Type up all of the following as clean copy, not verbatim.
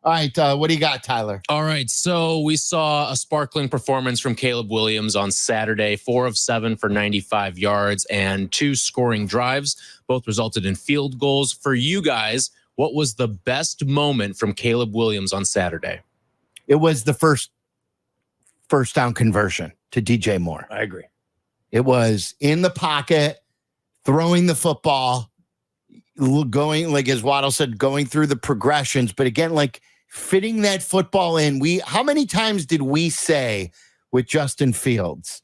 All right, what do you got, Tyler? All right, so we saw a sparkling performance from Caleb Williams on Saturday, 4 of 7 for 95 yards and 2 scoring drives. Both resulted in field goals. For you guys, what was the best moment from Caleb Williams on Saturday? It was the first down conversion to DJ Moore. I agree. It was in the pocket, throwing the football, going, like as Waddle said, going through the progressions. But again, like fitting that football in. How many times did we say with Justin Fields,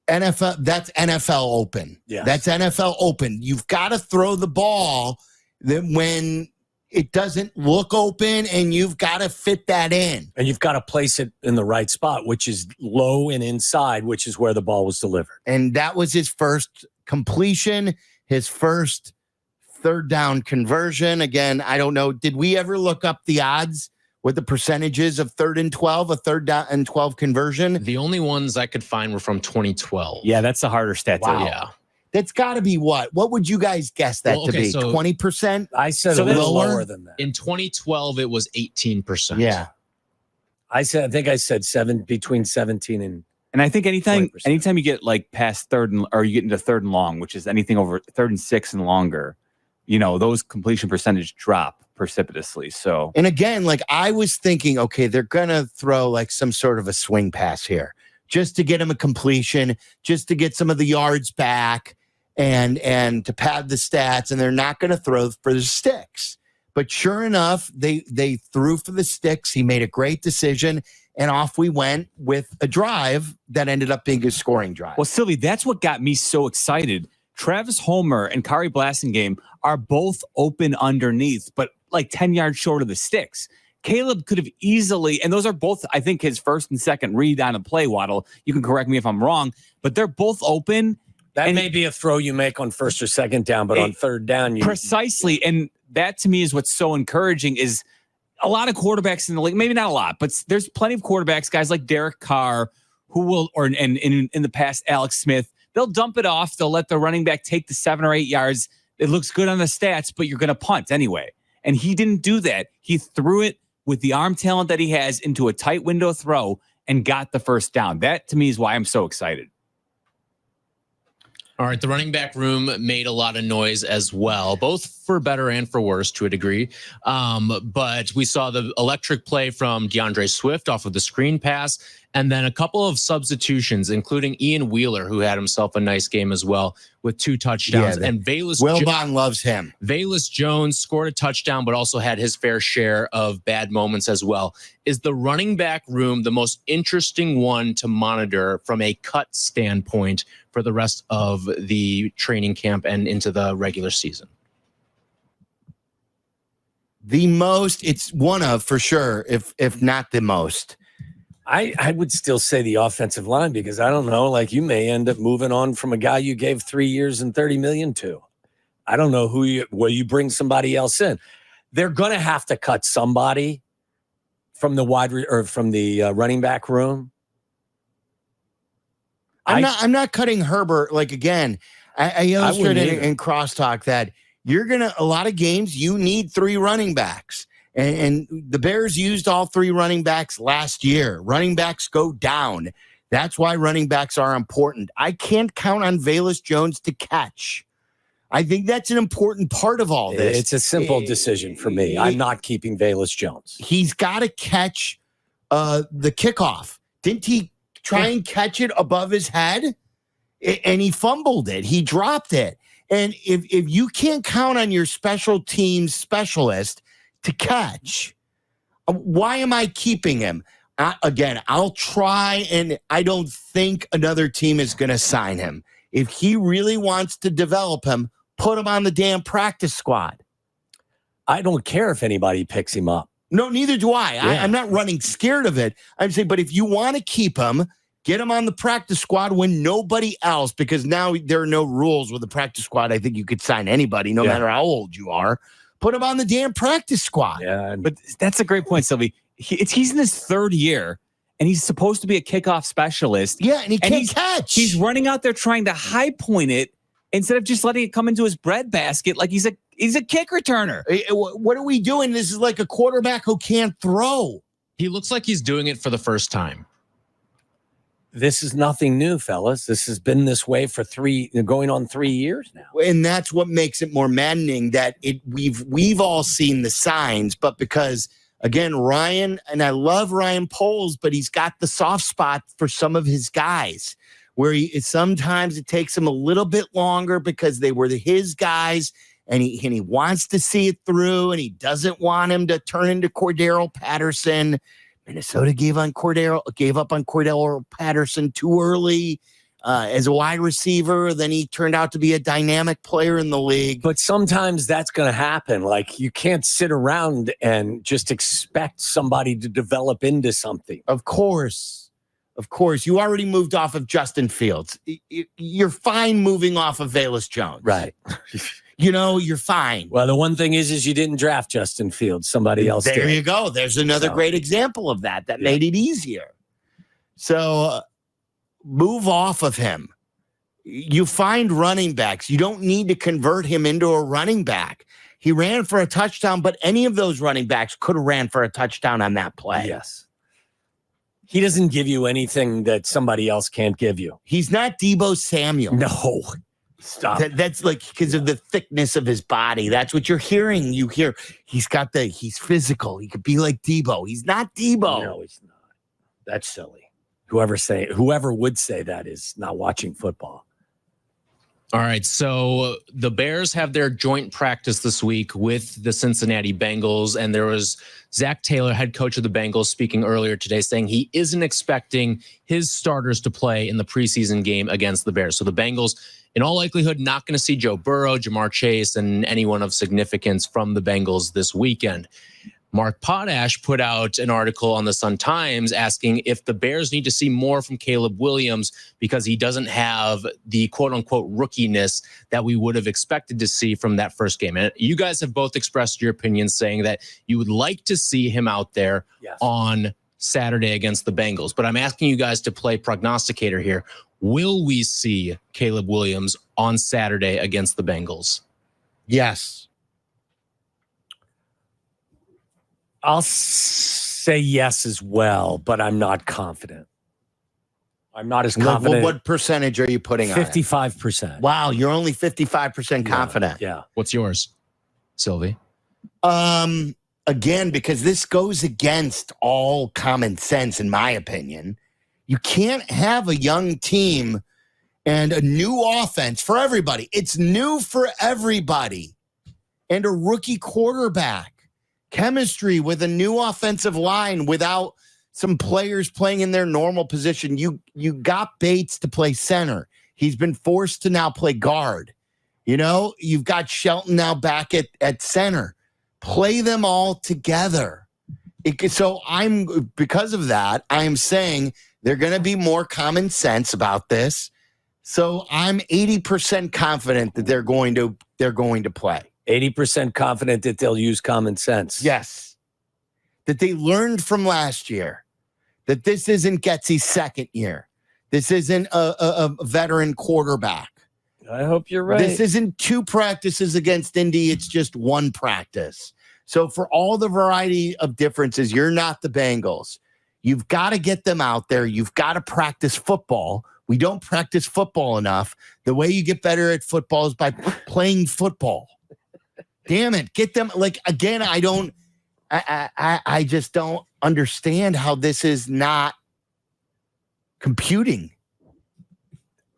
NFL, that's NFL open. Yes. That's NFL open. You've got to throw the ball when it doesn't look open, and you've got to fit that in. And you've got to place it in the right spot, which is low and inside, which is where the ball was delivered. And that was his first completion, his first third down conversion. Again, I don't know. Did we ever look up the odds with the percentages of 3rd and 12, a 3rd down and 12 conversion? The only ones I could find were from 2012. Yeah, that's a harder stat. Wow. Yeah. That's got to be what? What would you guys guess that to be? 20%? I said a little lower than that. In 2012, it was 18%. Yeah. I think I said between 17 and I think anytime 20%. you get like past or you get into 3rd and long, which is anything over 3rd and 6 and longer, those completion percentage drop precipitously. So, and again, like I was thinking, okay, they're going to throw like some sort of a swing pass here just to get him a completion, just to get some of the yards back and to pad the stats. And they're not going to throw for the sticks. But sure enough, they threw for the sticks. He made a great decision. And off we went with a drive that ended up being a scoring drive. Well, Silvy, that's what got me so excited. Travis Homer and Kari Blasingame are both open underneath, but like 10 yards short of the sticks. Caleb could have easily, and those are both, I think, his first and second read on a play, Waddle. You can correct me if I'm wrong, but they're both open. That may be a throw you make on 1st or 2nd down, but on 3rd down, precisely. And that to me is what's so encouraging is a lot of quarterbacks in the league, maybe not a lot, but there's plenty of quarterbacks, guys like Derek Carr, who will, or in the past, Alex Smith, they'll dump it off. They'll let the running back take the 7 or 8 yards. It looks good on the stats, but you're going to punt anyway. And he didn't do that. He threw it with the arm talent that he has into a tight window throw and got the first down. That to me is why I'm so excited. All right, the running back room made a lot of noise as well, both for better and for worse to a degree. But we saw the electric play from DeAndre Swift off of the screen pass, and then a couple of substitutions, including Ian Wheeler, who had himself a nice game as well with 2 touchdowns. And Wilbon loves him. Velus Jones scored a touchdown, but also had his fair share of bad moments as well. Is the running back room the most interesting one to monitor from a cut standpoint for the rest of the training camp and into the regular season? The most, it's one of, for sure, if not the most. I would still say the offensive line, because I don't know, like you may end up moving on from a guy you gave 3 years and $30 million to. I don't know will you bring somebody else in? They're going to have to cut somebody from the running back room. I'm not cutting Herbert. Like, again, I illustrated in crosstalk that a lot of games you need 3 running backs. And the Bears used all 3 running backs last year. Running backs go down. That's why running backs are important. I can't count on Velus Jones to catch. I think that's an important part of all this. It's a simple decision for me. I'm not keeping Velus Jones. He's got to catch the kickoff. Didn't he try and catch it above his head? And he fumbled it. He dropped it. And if you can't count on your special teams specialist to catch, why am I keeping him? Again, I'll try, and I don't think another team is going to sign him. If he really wants to develop him, put him on the damn practice squad. I don't care if anybody picks him up. No, neither do I. Yeah. I'm not running scared of it. I'm saying, but if you want to keep him, get him on the practice squad when nobody else, because now there are no rules with the practice squad. I think you could sign anybody, no matter how old you are. Put him on the damn practice squad. Yeah, but that's a great point, Silvy. He's in his 3rd year, and he's supposed to be a kickoff specialist. Yeah, and he can't catch. He's running out there trying to high point it instead of just letting it come into his bread basket like he's He's a kick returner. What are we doing? This is like a quarterback who can't throw. He looks like he's doing it for the first time. This is nothing new, fellas. This has been this way for going on 3 years now. And that's what makes it more maddening that we've all seen the signs, but because again, Ryan, and I love Ryan Poles, but he's got the soft spot for some of his guys where sometimes it takes him a little bit longer because they were his guys and he wants to see it through and he doesn't want him to turn into Cordero Patterson. Minnesota gave up on Cordero Patterson too early as a wide receiver. Then he turned out to be a dynamic player in the league. But sometimes that's going to happen. Like you can't sit around and just expect somebody to develop into something. Of course. You already moved off of Justin Fields. You're fine moving off of Velus Jones. Right. You're fine. Well, the one thing is you didn't draft Justin Fields. Somebody else did. There you go. There's another great example of that made it easier. So move off of him. You find running backs. You don't need to convert him into a running back. He ran for a touchdown, but any of those running backs could have ran for a touchdown on that play. Yes. He doesn't give you anything that somebody else can't give you. He's not Deebo Samuel. No. Stop. That's like because of the thickness of his body. That's what you're hearing. You hear he's physical. He could be like Deebo. He's not Deebo. No, he's not. That's silly. Whoever would say that is not watching football. All right, so the Bears have their joint practice this week with the Cincinnati Bengals, and there was Zach Taylor, head coach of the Bengals, speaking earlier today saying he isn't expecting his starters to play in the preseason game against the Bears. So the Bengals, in all likelihood, not going to see Joe Burrow, Jamar Chase, and anyone of significance from the Bengals this weekend. Mark Potash put out an article on the Sun-Times asking if the Bears need to see more from Caleb Williams because he doesn't have the quote-unquote rookiness that we would have expected to see from that first game. And you guys have both expressed your opinions saying that you would like to see him out there on Saturday against the Bengals. But I'm asking you guys to play prognosticator here. Will we see Caleb Williams on Saturday against the Bengals? Yes. I'll say yes as well, but I'm not confident. I'm not as confident. What percentage are you putting on it? 55%. Wow, you're only 55% confident. Yeah. What's yours, Silvy? Again, because this goes against all common sense, in my opinion. You can't have a young team and a new offense for everybody. It's new for everybody. And a rookie quarterback. Chemistry with a new offensive line without some players playing in their normal position. You got Bates to play center. He's been forced to now play guard. You've got Shelton now back at center. Play them all together. Because of that, I'm saying they're going to be more common sense about this. So I'm 80% confident that they're going to play. 80% confident that they'll use common sense. Yes. That they learned from last year. That this isn't Getsy's second year. This isn't a veteran quarterback. I hope you're right. This isn't 2 practices against Indy. It's just 1 practice. So for all the variety of differences, you're not the Bengals. You've got to get them out there. You've got to practice football. We don't practice football enough. The way you get better at football is by playing football. Damn it. Get them. Again, I just don't understand how this is not computing.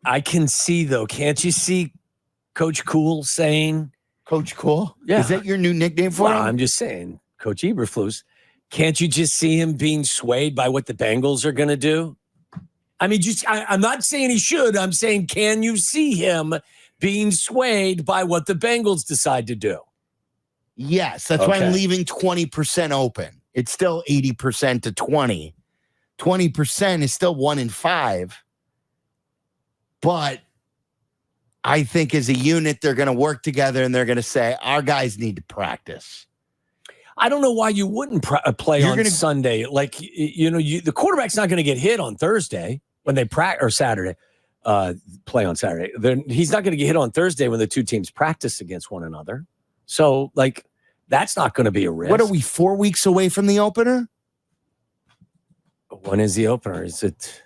I can see, though. Can't you see Coach Cool saying? Coach Cool? Yeah. Is that your new nickname for him? I'm just saying, Coach Eberflus. Can't you just see him being swayed by what the Bengals are going to do? I mean, I'm not saying he should. I'm saying, can you see him being swayed by what the Bengals decide to do? Yes, that's why I'm leaving 20% open. It's still 80% to 20. 20% is still 1 in 5. But I think as a unit, they're going to work together and they're going to say, our guys need to practice. I don't know why you wouldn't play on Sunday. The quarterback's not going to get hit on Thursday when they practice, or Saturday. Play on Saturday. He's not going to get hit on Thursday when the 2 teams practice against one another. So, like, that's not going to be a risk. What are we, 4 weeks away from the opener? When is the opener? Is it?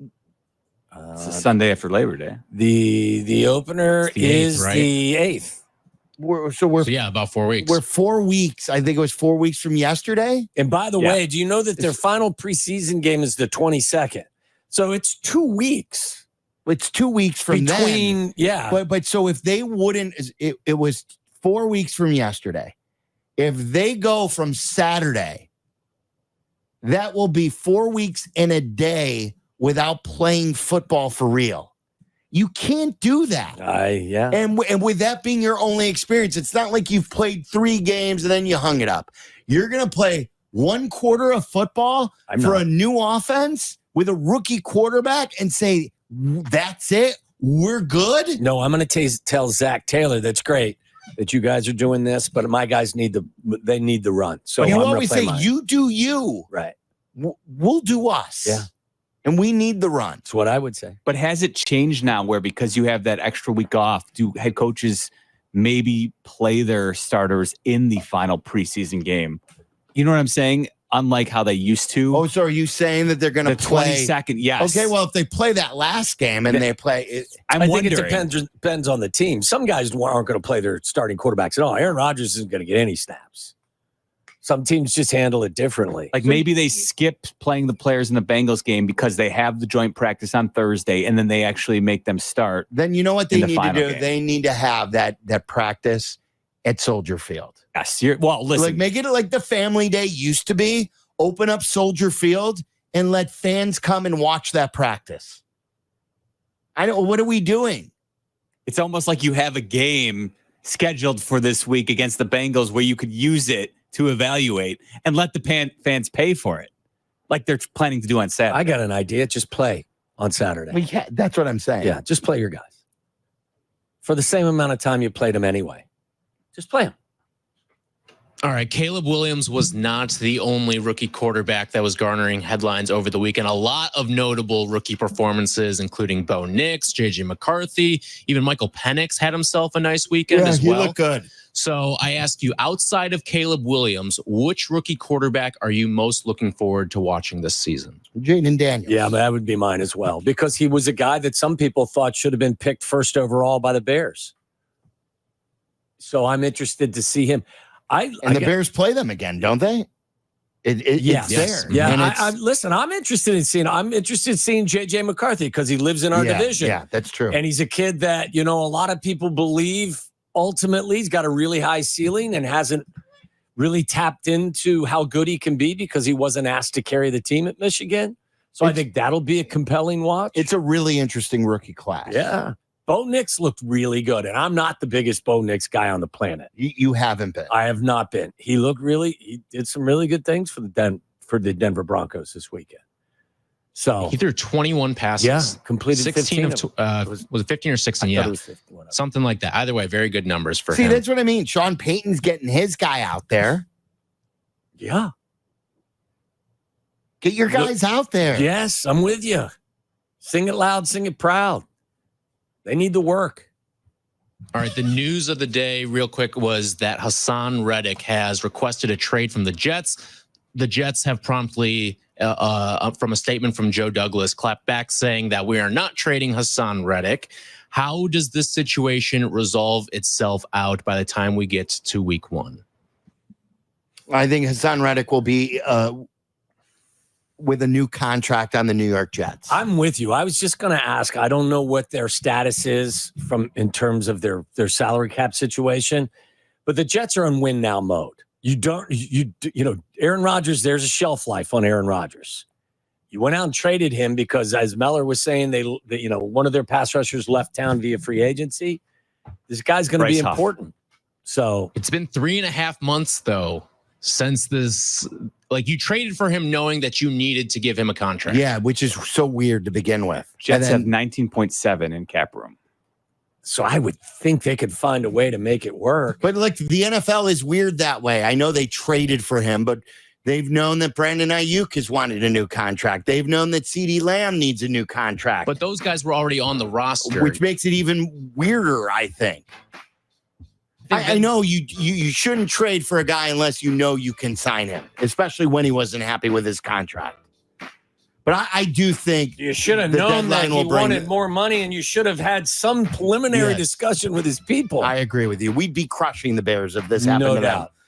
It's the Sunday after Labor Day. The opener It's the 8th, is right? the 8th. So yeah, about 4 weeks. We're 4 weeks. I think it was 4 weeks from yesterday. And by the way, do you know that their final preseason game is the 22nd? So it's 2 weeks. It's 2 weeks from between, then. yeah. But so if they wouldn't, it was 4 weeks from yesterday. If they go from Saturday, that will be 4 weeks and a day without playing football for real. You can't do that. Yeah. And with that being your only experience, it's not like you've played 3 games and then you hung it up. You're going to play 1 quarter of football for a new offense with a rookie quarterback and say, that's it? We're good? No, I'm going to tell Zach Taylor, that's great that you guys are doing this, but my guys need the run. So but you I'm always say, mine. you do you. Right. We'll do us. Yeah. And we need the run. That's what I would say. But has it changed now where because you have that extra week off, do head coaches maybe play their starters in the final preseason game? You know what I'm saying? Unlike how they used to. Oh, so are you saying that they're going to play? 22nd, yes. Okay, well, if they play that last game and they play it. I think it depends on the team. Some guys aren't going to play their starting quarterbacks at all. Aaron Rodgers isn't going to get any snaps. Some teams just handle it differently. Like maybe they skip playing the players in the Bengals game because they have the joint practice on Thursday, and then they actually make them start. Then you know what they need to do? Game. They need to have that practice at Soldier Field. Yes, well, listen. Like make it like the family day used to be. Open up Soldier Field and let fans come and watch that practice. What are we doing? It's almost like you have a game scheduled for this week against the Bengals where you could use it to evaluate and let the fans pay for it, like they're planning to do on Saturday. I got an idea. Just play on Saturday. Well, that's what I'm saying. Yeah, just play your guys. For the same amount of time you played them anyway. Just play them. All right, Caleb Williams was not the only rookie quarterback that was garnering headlines over the weekend. A lot of notable rookie performances, including Bo Nix, J.J. McCarthy, even Michael Penix had himself a nice weekend as well. He looked good. So I ask you, outside of Caleb Williams, which rookie quarterback are you most looking forward to watching this season? Jaden Daniels. Yeah, that would be mine as well, because he was a guy that some people thought should have been picked first overall by the Bears. So I'm interested to see him. The Bears play them again, don't they? It's there. Yeah, listen, I'm interested in seeing J.J. McCarthy because he lives in our division. Yeah, that's true. And he's a kid that, a lot of people believe ultimately he's got a really high ceiling and hasn't really tapped into how good he can be because he wasn't asked to carry the team at Michigan. So I think that'll be a compelling watch. It's a really interesting rookie class. Yeah. Bo Nix looked really good, and I'm not the biggest Bo Nix guy on the planet. You haven't been. I have not been. He did some really good things for the Denver Broncos this weekend. So he threw 21 passes. Yeah, completed 16 was it 15 or 16? Yeah, it was 15, something like that. Either way, very good numbers for him. See, that's what I mean. Sean Payton's getting his guy out there. Yeah, get your guys out there. Yes, I'm with you. Sing it loud, sing it proud. They need the work. All right. The news of the day, real quick, was that Hassan Reddick has requested a trade from the Jets. The Jets have promptly, from a statement from Joe Douglas, clapped back saying that we are not trading Hassan Reddick. How does this situation resolve itself out by the time we get to week 1? I think Hassan Reddick will be with a new contract on the New York Jets. I'm with you. I was just going to ask. I don't know what their status is in terms of their salary cap situation, but the Jets are on win now mode. Aaron Rodgers, there's a shelf life on Aaron Rodgers. You went out and traded him because, as Meller was saying, they one of their pass rushers left town via free agency. This guy's going to be important. So it's been 3.5 months though since this. Like, you traded for him knowing that you needed to give him a contract. Yeah, which is so weird to begin with. Jets have 19.7 in cap room. So I would think they could find a way to make it work. But like the NFL is weird that way. I know they traded for him, but they've known that Brandon Ayuk has wanted a new contract. They've known that CeeDee Lamb needs a new contract. But those guys were already on the roster. Which makes it even weirder, I think. I know you shouldn't trade for a guy unless you know you can sign him, especially when he wasn't happy with his contract. But I do think you should have the known that deadline he will bring wanted more money, and you should have had some preliminary Yes. discussion with his people. I agree with you. We'd be crushing the Bears if this happened No to them. doubt.